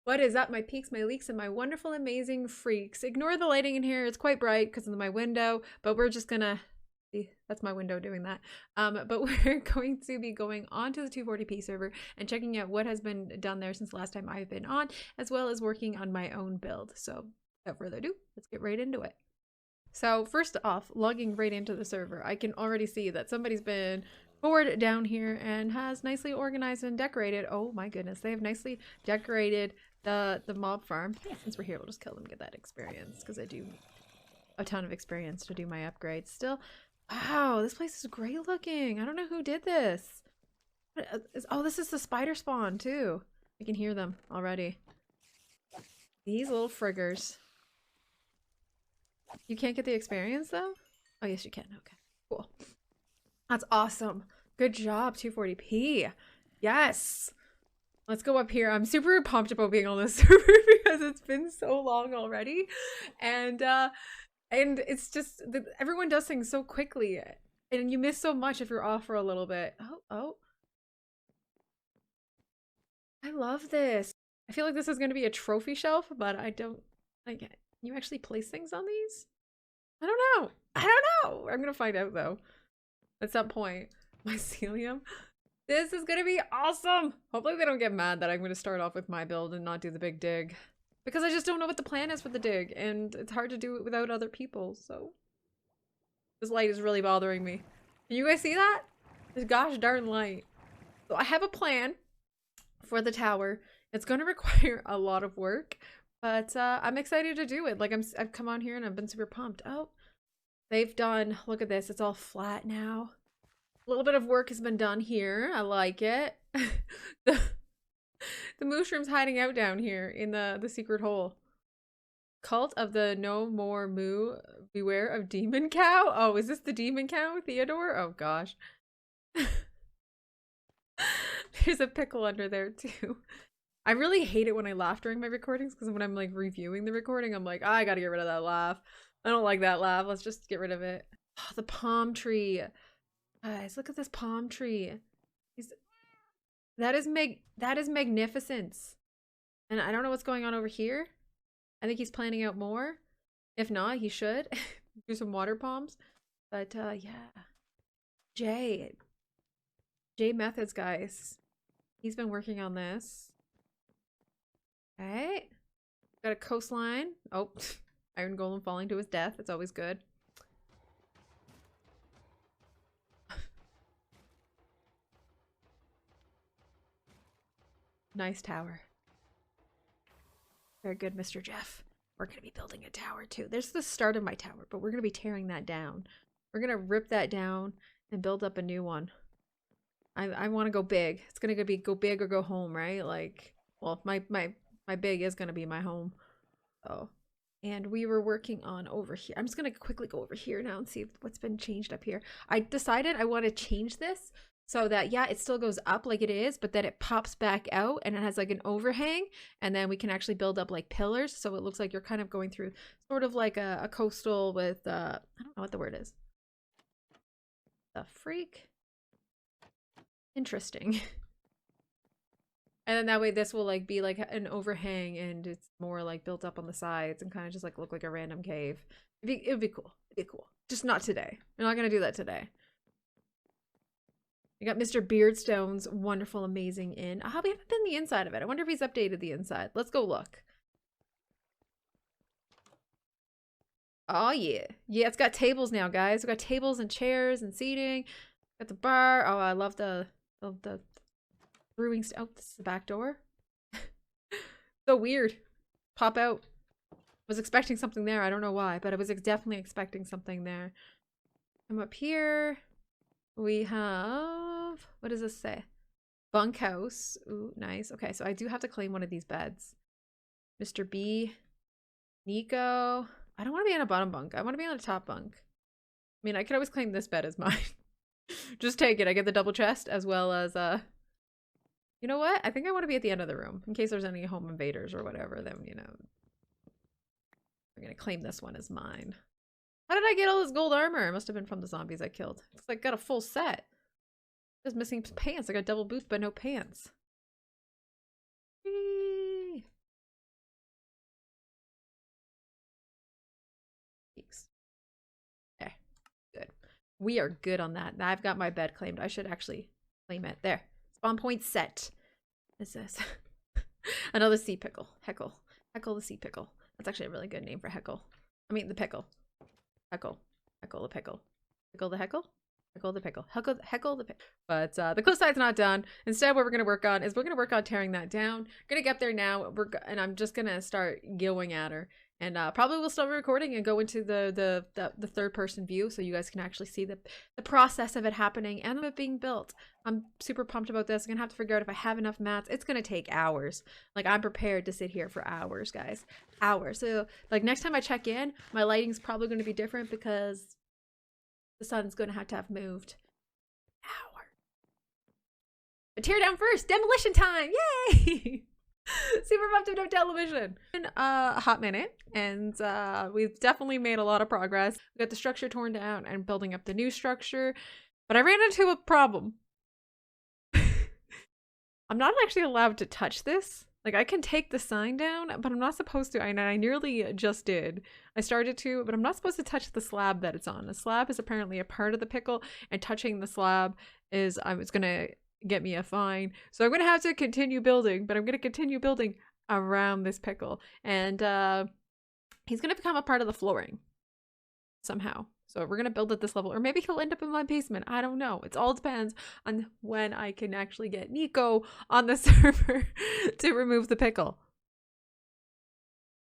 What is up, my peaks, my leaks, and my wonderful, amazing freaks? Ignore the lighting in here. It's quite bright because of my window, but we're just gonna see. That's my window doing that. But we're going to be going on to the 240p server and checking out what has been done there since the last time I've been on, as well as working on my own build. So without further ado, let's get right into it. So first off, logging right into the server, I can already see that somebody's been bored down here and has nicely organized and decorated. Oh my goodness, they have nicely decorated the mob farm. Yeah, since we're here, we'll just kill them, get that experience, because I do need a ton of experience to do my upgrades still. Wow, this place is great looking. I don't know who did this. Oh, this is the spider spawn too. I can hear them already. These little friggers. You can't get the experience though? Oh yes you can. Okay, cool. That's awesome. Good job, 240p. Yes. Let's go up here. I'm super pumped about being on this server because it's been so long already. And it's just, everyone does things so quickly. And you miss so much if you're off for a little bit. Oh. I love this. I feel like this is going to be a trophy shelf, but I don't, like, can you actually place things on these? I don't know. I don't know. I'm going to find out though. At some point. Mycelium. This is gonna be awesome! Hopefully they don't get mad that I'm gonna start off with my build and not do the big dig. Because I just don't know what the plan is for the dig, and it's hard to do it without other people, so... This light is really bothering me. Can you guys see that? This gosh darn light. So I have a plan for the tower. It's gonna require a lot of work, but I'm excited to do it. Like, I've come on here and I've been super pumped. Oh, they've done... Look at this, it's all flat now. A little bit of work has been done here. I like it. the mushroom's hiding out down here in the secret hole. Cult of the No More Moo. Beware of Demon Cow. Oh, is this the Demon Cow, Theodore? Oh gosh. There's a pickle under there too. I really hate it when I laugh during my recordings because when I'm like reviewing the recording, I'm like, I gotta get rid of that laugh. I don't like that laugh. Let's just get rid of it. Oh, the palm tree. Guys, look at this palm tree. That is magnificence. And I don't know what's going on over here. I think he's planning out more. If not, he should. Do some water palms. But yeah. Jay Methods, guys. He's been working on this. Okay. Got a coastline. Oh, iron golem falling to his death. It's always good. Nice tower. Very good, Mr. Jeff. We're going to be building a tower too. There's the start of my tower, but we're going to be tearing that down. We're going to rip that down and build up a new one. I want to go big. It's going to be go big or go home, right? Like, well, my big is going to be my home. Oh. And we were working on over here. I'm just going to quickly go over here now and see what's been changed up here. I decided I want to change this so that, yeah, it still goes up like it is, but then it pops back out and it has like an overhang, and then we can actually build up like pillars, so it looks like you're kind of going through sort of like a coastal with, I don't know what the word is. The freak? Interesting. And then that way this will like be like an overhang and it's more like built up on the sides and kind of just like look like a random cave. It would be cool. It'd be cool. Just not today. We're not going to do that today. You got Mr. Beardstone's wonderful, amazing inn. We haven't been the inside of it. I wonder if he's updated the inside. Let's go look. Oh, yeah. Yeah, it's got tables now, guys. We've got tables and chairs and seating. Got the bar. Oh, I love the brewing. Oh, this is the back door. So weird. Pop out. Was expecting something there. I don't know why, but I was definitely expecting something there. Come up here. We have, what does this say? Bunkhouse. Ooh, nice. Okay, so I do have to claim one of these beds. Mr. B. Nico. I don't want to be on a bottom bunk. I want to be on a top bunk. I mean, I could always claim this bed as mine. Just take it. I get the double chest as well as, you know what? I think I want to be at the end of the room in case there's any home invaders or whatever. Then, you know, I'm going to claim this one as mine. How did I get all this gold armor? It must have been from the zombies I killed. It's like got a full set. Just missing pants. I got double boots but no pants. Whee! Okay, good. We are good on that. I've got my bed claimed. I should actually claim it. There. Spawn point set. Is this? Another sea pickle. Heckle. Heckle the sea pickle. That's actually a really good name for Heckle. I mean, the pickle. Heckle. Heckle the pickle. Pickle the heckle? Heckle the pickle. Heckle the pickle. But the cliff side's not done. Instead, what we're going to work on is we're going to work on tearing that down. We're going to get there now. And I'm just going to start going at her. And probably we'll start recording and go into the third person view so you guys can actually see the process of it happening and of it being built. I'm super pumped about this. I'm gonna have to figure out if I have enough mats. It's gonna take hours. Like, I'm prepared to sit here for hours, guys. Hours. So like next time I check in, my lighting's probably gonna be different because the sun's gonna have moved. Hour. But tear down first. Demolition time. Yay! Super pumped to no television in a hot minute, and we've definitely made a lot of progress. We got the structure torn down and building up the new structure, but I ran into a problem. I'm not actually allowed to touch this. Like, I can take the sign down, but I'm not supposed to. I nearly just did. I started to, but I'm not supposed to touch the slab that it's on. The slab is apparently a part of the pickle, and touching the slab is it's gonna get me a fine. So I'm gonna have to continue building, but I'm gonna continue building around this pickle, and he's gonna become a part of the flooring somehow. So we're gonna build at this level, or maybe he'll end up in my basement. I don't know. It all depends on when I can actually get Nico on the server to remove the pickle.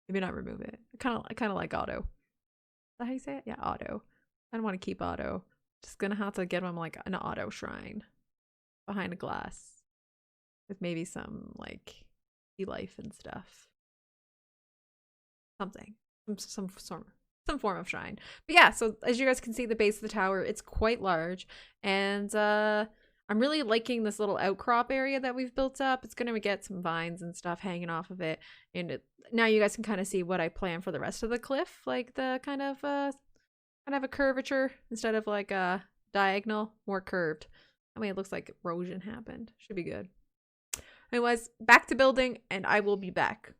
Maybe not remove it. I kind of like Otto. Is that how you say it? Yeah, Otto. I don't want to keep Otto. Just gonna have to get him like an Otto shrine behind a glass with maybe some like sea life and stuff. Something. Some form of shrine. But yeah, so as you guys can see, the base of the tower, it's quite large, and I'm really liking this little outcrop area that we've built up. It's gonna get some vines and stuff hanging off of it, and now you guys can kind of see what I plan for the rest of the cliff, like the kind of a curvature instead of like a diagonal, more curved. I mean, it looks like erosion happened. Should be good. Anyways, back to building, and I will be back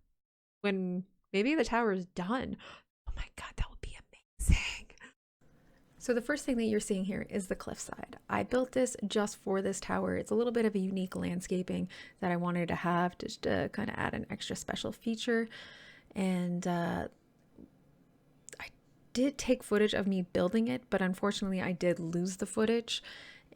when maybe the tower is done. Oh my god, that would be amazing. So the first thing that you're seeing here is the cliffside. I built this just for this tower. It's a little bit of a unique landscaping that I wanted to have just to kind of add an extra special feature. And I did take footage of me building it, but unfortunately I did lose the footage,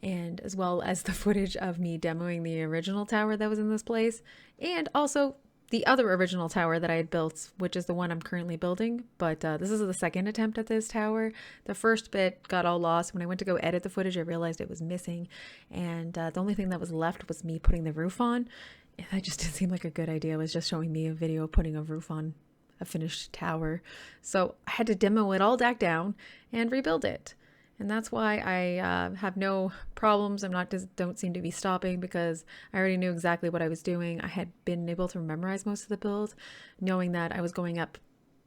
and as well as the footage of me demoing the original tower that was in this place, and also the other original tower that I had built, which is the one I'm currently building. But this is the second attempt at this tower. The first bit got all lost. When I went to go edit the footage, I realized it was missing, and the only thing that was left was me putting the roof on, and that just didn't seem like a good idea. It was just showing me a video of putting a roof on a finished tower. So I had to demo it all back down and rebuild it. And that's why I have no problems. Don't seem to be stopping, because I already knew exactly what I was doing. I had been able to memorize most of the build, knowing that I was going up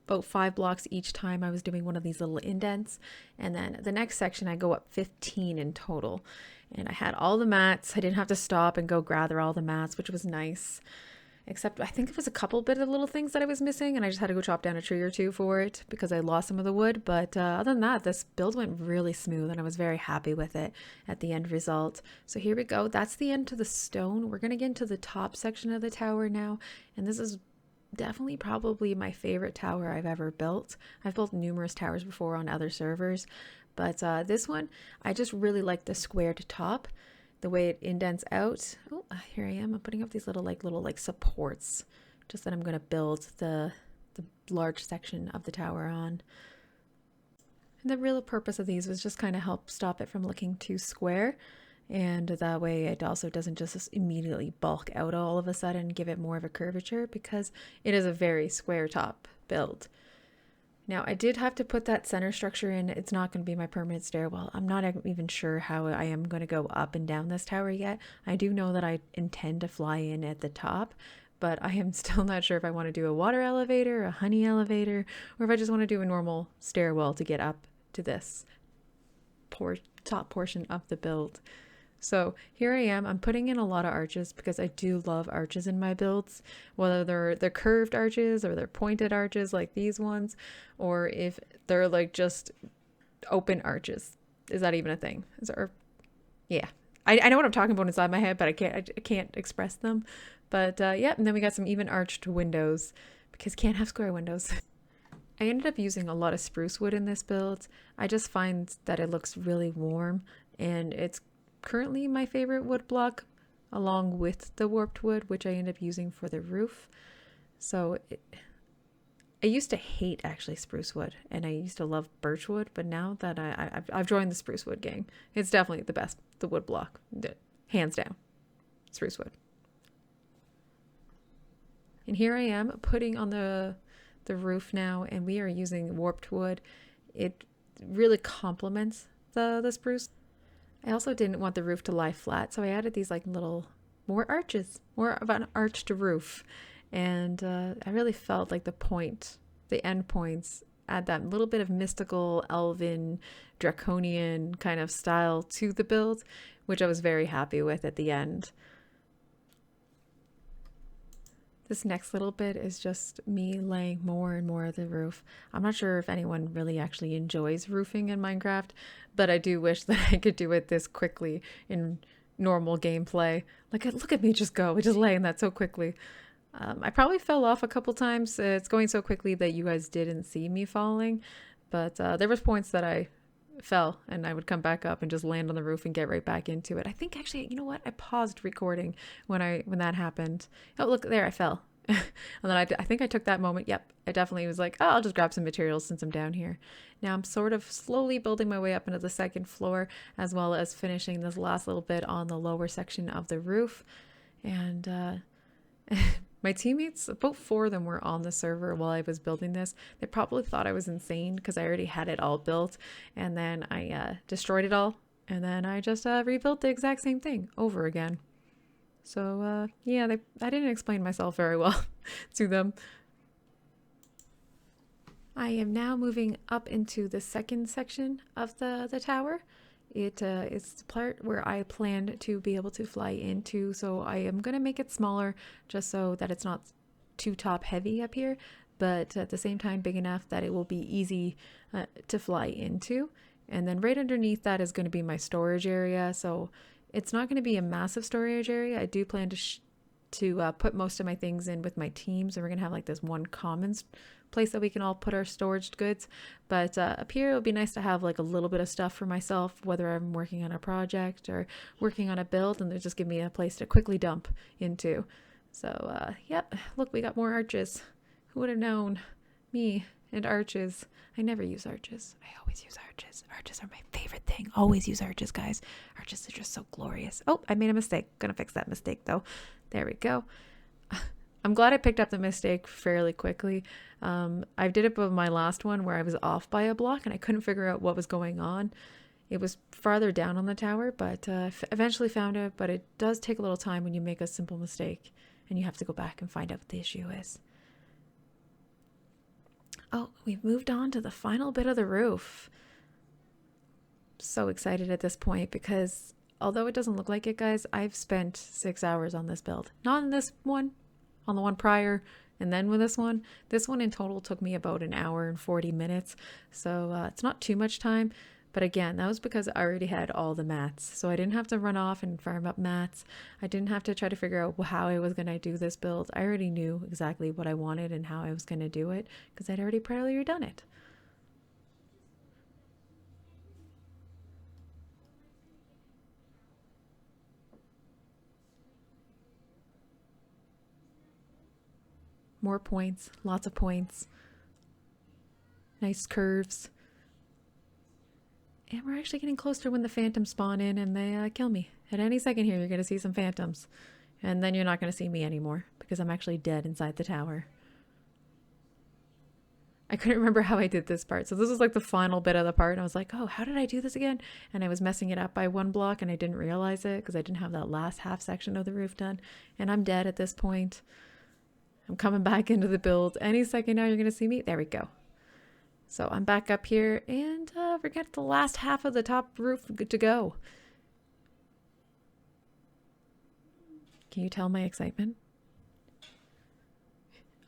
about 5 blocks each time I was doing one of these little indents. And then the next section, I go up 15 in total. And I had all the mats. I didn't have to stop and go gather all the mats, which was nice. Except I think it was a couple bit of little things that I was missing, and I just had to go chop down a tree or two for it because I lost some of the wood. But other than that, this build went really smooth, and I was very happy with it at the end result. So here we go. That's the end to the stone. We're going to get into the top section of the tower now, and this is definitely probably my favorite tower I've ever built. I've built numerous towers before on other servers, but this one, I just really like the squared top. The way it indents out. Oh, here I am. I'm putting up these little supports, just that I'm going to build the large section of the tower on. And the real purpose of these was just kind of help stop it from looking too square, and that way it also doesn't just immediately bulk out all of a sudden, give it more of a curvature, because it is a very square top build. Now, I did have to put that center structure in. It's not going to be my permanent stairwell. I'm not even sure how I am going to go up and down this tower yet. I do know that I intend to fly in at the top, but I am still not sure if I want to do a water elevator, a honey elevator, or if I just want to do a normal stairwell to get up to this top portion of the build. So here I am. I'm putting in a lot of arches because I do love arches in my builds, whether they're curved arches or they're pointed arches like these ones, or if they're like just open arches. Is that even a thing? Yeah. I know what I'm talking about inside my head, but I can't express them. But yeah, and then we got some even arched windows because can't have square windows. I ended up using a lot of spruce wood in this build. I just find that it looks really warm, and it's currently my favorite wood block along with the warped wood, which I end up using for the roof. So I used to hate actually spruce wood, and I used to love birch wood, but now that I've joined the spruce wood gang, it's definitely the best, the wood block, hands down, spruce wood. And here I am putting on the roof now, and we are using warped wood. It really complements the spruce. I also didn't want the roof to lie flat, so I added these like little more arches, more of an arched roof. And I really felt like the end points add that little bit of mystical, elven, draconian kind of style to the build, which I was very happy with at the end. This next little bit is just me laying more and more of the roof. I'm not sure if anyone really actually enjoys roofing in Minecraft, but I do wish that I could do it this quickly in normal gameplay. Like, look at me just go, just laying that so quickly. I probably fell off a couple times. It's going so quickly that you guys didn't see me falling, but there was points that I fell and I would come back up and just land on the roof and get right back into it. I think actually, you know what? I paused recording when that happened. Oh, look there, I fell. And then I think I took that moment. Yep, I definitely was like, oh, I'll just grab some materials since I'm down here. Now I'm sort of slowly building my way up into the second floor, as well as finishing this last little bit on the lower section of the roof. And my teammates, about 4 of them were on the server while I was building this. They probably thought I was insane because I already had it all built, and then I destroyed it all, and then I just rebuilt the exact same thing over again. So yeah, I didn't explain myself very well to them. I am now moving up into the second section of the tower. It is the part where I planned to be able to fly into, so I am going to make it smaller just so that it's not too top heavy up here, but at the same time big enough that it will be easy to fly into. And then right underneath that is going to be my storage area, so it's not going to be a massive storage area. I do plan to put most of my things in with my teams, and we're going to have like this one common place that we can all put our storage goods. But up here, it would be nice to have like a little bit of stuff for myself, whether I'm working on a project or working on a build, and they just give me a place to quickly dump into. So yep, look, we got more arches. Who would have known? Me and arches. I never use arches. I always use arches. Arches are my favorite thing. Always use arches, guys. Arches are just so glorious. Oh, I made a mistake. Gonna fix that mistake though. There we go. I'm glad I picked up the mistake fairly quickly. I did it with my last one where I was off by a block and I couldn't figure out what was going on. It was farther down on the tower, but eventually found it. But it does take a little time when you make a simple mistake and you have to go back and find out what the issue is. Oh, we've moved on to the final bit of the roof. So excited at this point because although it doesn't look like it, guys, I've spent 6 hours on this build. Not on this one, on the one prior, and then with this one. This one in total took me about 1 hour and 40 minutes. So it's not too much time. But again, that was because I already had all the mats. So I didn't have to run off and farm up mats. I didn't have to try to figure out how I was going to do this build. I already knew exactly what I wanted and how I was going to do it because I'd already prior done it. More points, lots of points. Nice curves. And we're actually getting close to when the phantoms spawn in and they kill me. At any second here, you're going to see some phantoms. And then you're not going to see me anymore because I'm actually dead inside the tower. I couldn't remember how I did this part. So this was like the final bit of the part. And I was like, oh, how did I do this again? And I was messing it up by 1 block and I didn't realize it because I didn't have that last half section of the roof done. And I'm dead at this point. I'm coming back into the build. Any second now, you're going to see me. There we go. So I'm back up here and we got the last half of the top roof to go. Can you tell my excitement?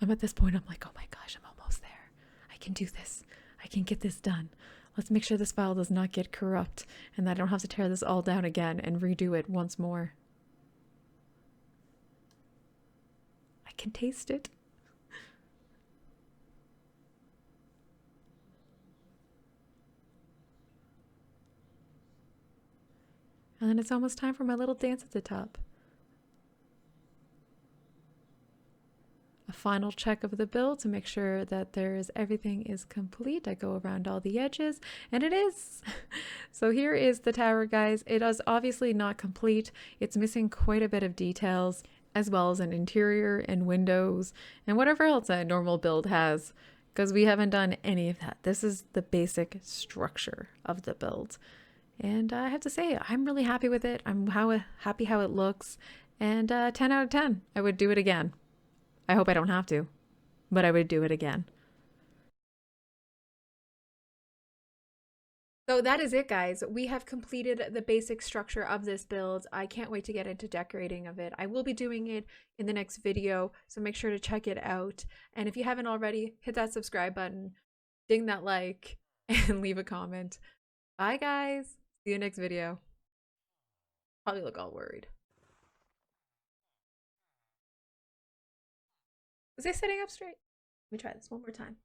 I'm at this point, I'm like, oh my gosh, I'm almost there. I can do this. I can get this done. Let's make sure this file does not get corrupt and that I don't have to tear this all down again and redo it once more. I can taste it. And then it's almost time for my little dance at the top. A final check of the build to make sure that everything is complete. I go around all the edges, and it is. So here is the tower, guys. It is obviously not complete. It's missing quite a bit of details, as well as an interior and windows and whatever else a normal build has, because we haven't done any of that. This is the basic structure of the build. And I have to say, I'm really happy with it. I'm happy how it looks. And 10 out of 10. I would do it again. I hope I don't have to, but I would do it again. So that is it, guys. We have completed the basic structure of this build. I can't wait to get into decorating of it. I will be doing it in the next video, so make sure to check it out. And if you haven't already, hit that subscribe button, ding that like, and leave a comment. Bye, guys. See you next video. Probably look all worried. Was I sitting up straight? Let me try this one more time.